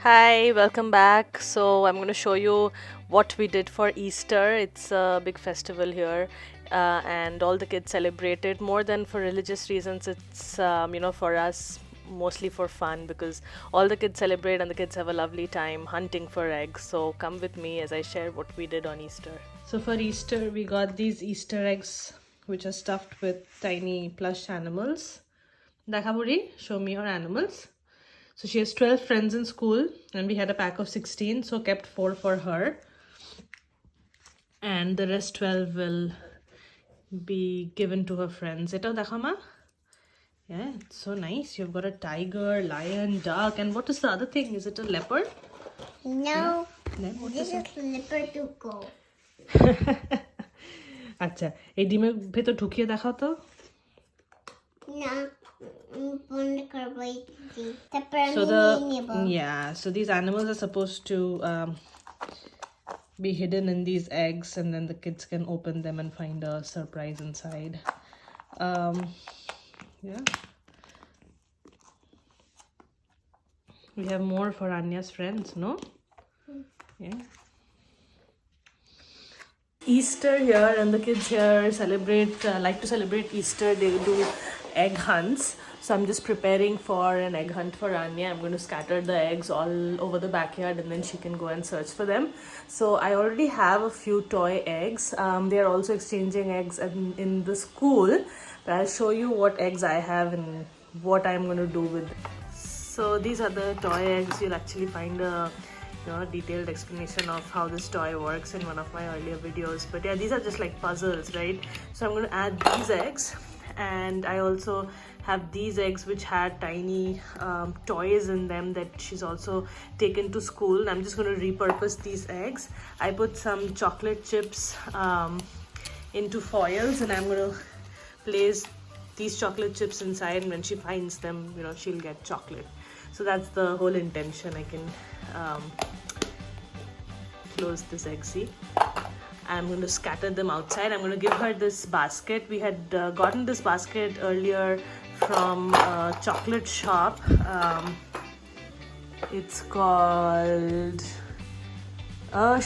Hi, welcome back. So, I'm going to show you what we did for Easter. It's a big festival here, and all the kids celebrate it more than for religious reasons. It's, for us, mostly for fun because all the kids celebrate and the kids have a lovely time hunting for eggs. So, come with me as I share what we did on Easter. So, for Easter, we got these Easter eggs which are stuffed with tiny plush animals. Dakhaburi, show me your animals. So she has 12 friends in school and we had a pack of 16, so kept 4 for her. And the rest 12 will be given to her friends. Eta dekhama? Yeah, it's so nice. You've got a tiger, lion, duck, and what is the other thing? Is it a leopard? No, Then what this is is it? slipper to go. আচ্ছা এই ডিমের ভেতর ঢুকিয়ে দেখাও তো No, so these animals are supposed to be hidden in these eggs, and then the kids can open them and find a surprise inside. Yeah, we have more for Anya's friends, no? Yeah. Easter here, and the kids here like to celebrate Easter. They do egg hunts. So I'm just preparing for an egg hunt for Anya. I'm going to scatter the eggs all over the backyard and then she can go and search for them. So I already have a few toy eggs. They are also exchanging eggs in the school. But I'll show you what eggs I have and what I'm going to do with them. So these are the toy eggs. You'll actually find a detailed explanation of how this toy works in one of my earlier videos. But yeah, these are just like puzzles, right? So I'm going to add these eggs, and I also have these eggs which had tiny toys in them that she's also taken to school. I'm just going to repurpose these eggs. I put some chocolate chips into foils, and I'm going to place these chocolate chips inside, and when she finds them, she'll get chocolate. So that's the whole intention. I can close this egg, see? I'm going to scatter them outside. I'm going to give her this basket. We had gotten this basket earlier from a chocolate shop. It's called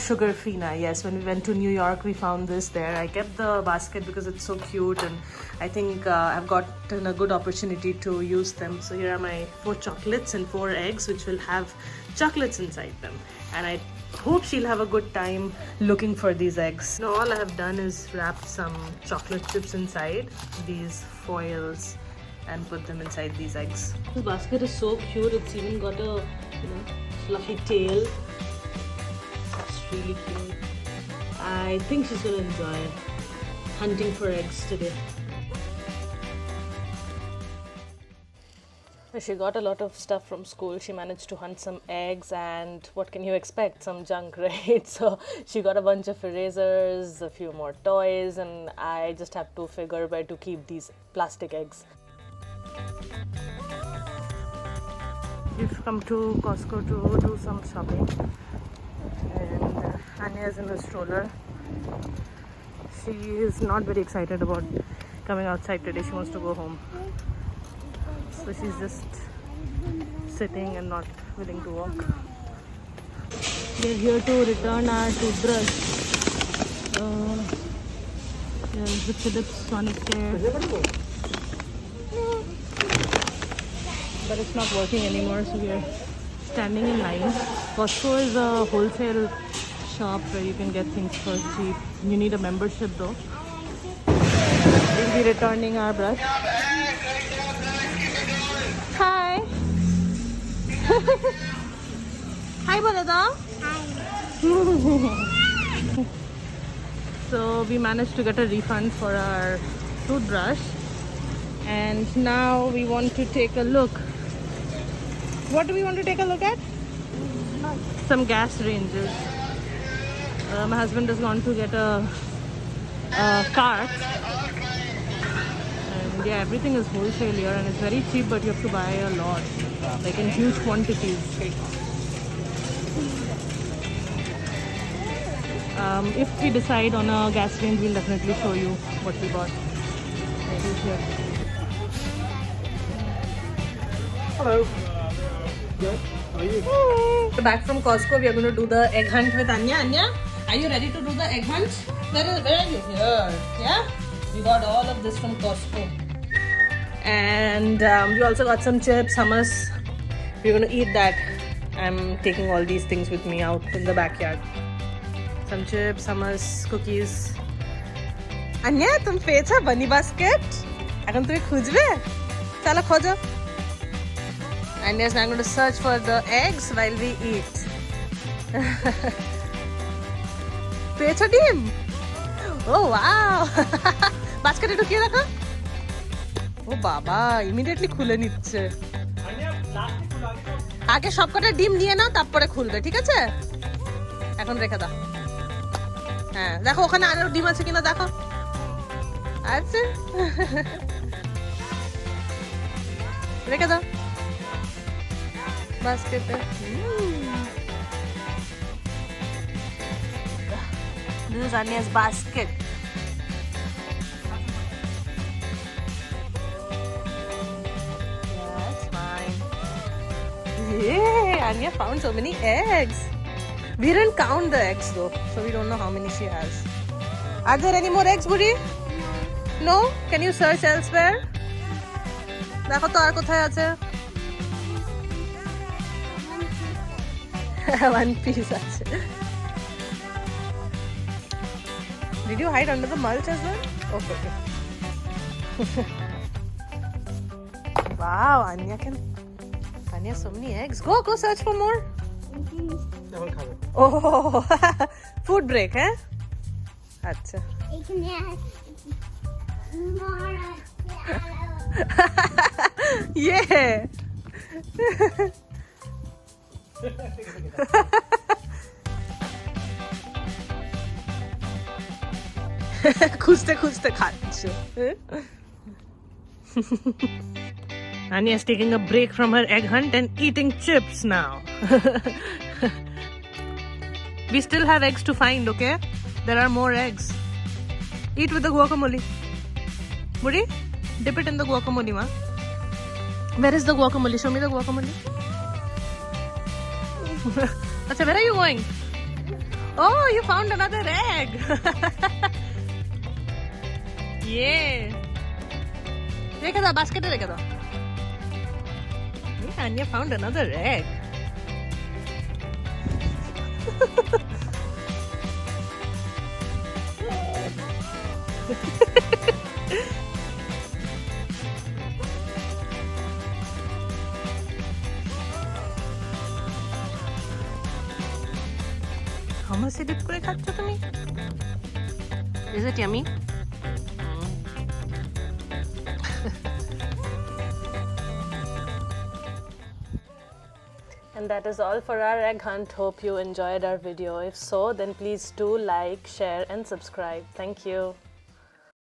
Sugar Fina. Yes, when we went to New York, we found this there. I kept the basket because it's so cute, and I think I've gotten a good opportunity to use them. So here are my 4 chocolates and 4 eggs, which will have chocolates inside them. And I hope she'll have a good time looking for these eggs. Now all I have done is wrap some chocolate chips inside these foils and put them inside these eggs. This basket is so cute. It's even got a fluffy tail. It's really cute. I think she's gonna enjoy hunting for eggs today. She got a lot of stuff from school. She managed to hunt some eggs, and what can you expect? Some junk, right? So she got a bunch of erasers, a few more toys, and I just have to figure where to keep these plastic eggs. We've come to Costco to do some shopping, and Anya is in a stroller. She is not very excited about coming outside today. She wants to go home. So she's just sitting and not willing to walk. We're here to return our toothbrush. There's the Philips Sonicare. But it's not working anymore, so we're standing in line. Costco is a wholesale shop where you can get things for cheap. You need a membership though. We'll be returning our brush. Hi. Hi, Balada. Hi. So we managed to get a refund for our toothbrush, and now we want to take a look. What do we want to take a look at? Some gas ranges. My husband has gone to get a cart. Yeah, everything is wholesale here and it's very cheap, but you have to buy a lot, like in huge quantities. If we decide on a gas range, we'll definitely show you what we bought. Hello. Good. Back from Costco, we are going to do the egg hunt with Anya. Anya, are you ready to do the egg hunt? Where are you? Here. Yeah? We got all of this from Costco. And we also got some chips, hummus. We're going to eat that. I'm taking all these things with me out in the backyard. Some chips, hummus, cookies. Anya, tum pecha bunny basket? Ekhon tumi khujbe? Chalo khojo. And yes, I'm going to search for the eggs while we eat. Pecha dim? Oh wow! Basket e ঢুকিয়ে রাখো। ও বাবা, immediately খুলে নিচ্ছে। আগে সবকটা ডিম নিয়ে নাও, তারপরে খুলবে, ঠিক আছে? এখন রেখে দাও। হ্যাঁ, দেখো ওখানে আরো ডিম আছে কিনা দেখো। আছে। রেখে দাও। বাস্কেটে। This is Anya's basket. That's fine. Yay! Anya found so many eggs. We didn't count the eggs though, so we don't know how many she has. Are there any more eggs, Budi? No? Can you search elsewhere? দেখো তো আর কোথায় আছে? One piece আছে. Did you hide under the mulch as well? Okay. Wow, Anya has so many eggs. Go search for more. Oh, food break, eh? Acha. Yeah. খুঁজতে খুঁজতে খাচ্ছে। Anya is taking a break from her egg hunt and eating chips now. We still have eggs to find, okay? There are more eggs. Eat with the guacamole. Budi, dip it in the guacamole, ma. Where is the guacamole? Show me the guacamole. Acha, where are you going? Oh, you found another egg. Yeah. রেখে দাও, বাস্কেটে রেখে দাও। Anya found another egg. hummus dip করে খাচ্ছ তুমি? Is it yummy? And that is all for our egg hunt. Hope you enjoyed our video. If so, then please do like, share and subscribe. Thank you.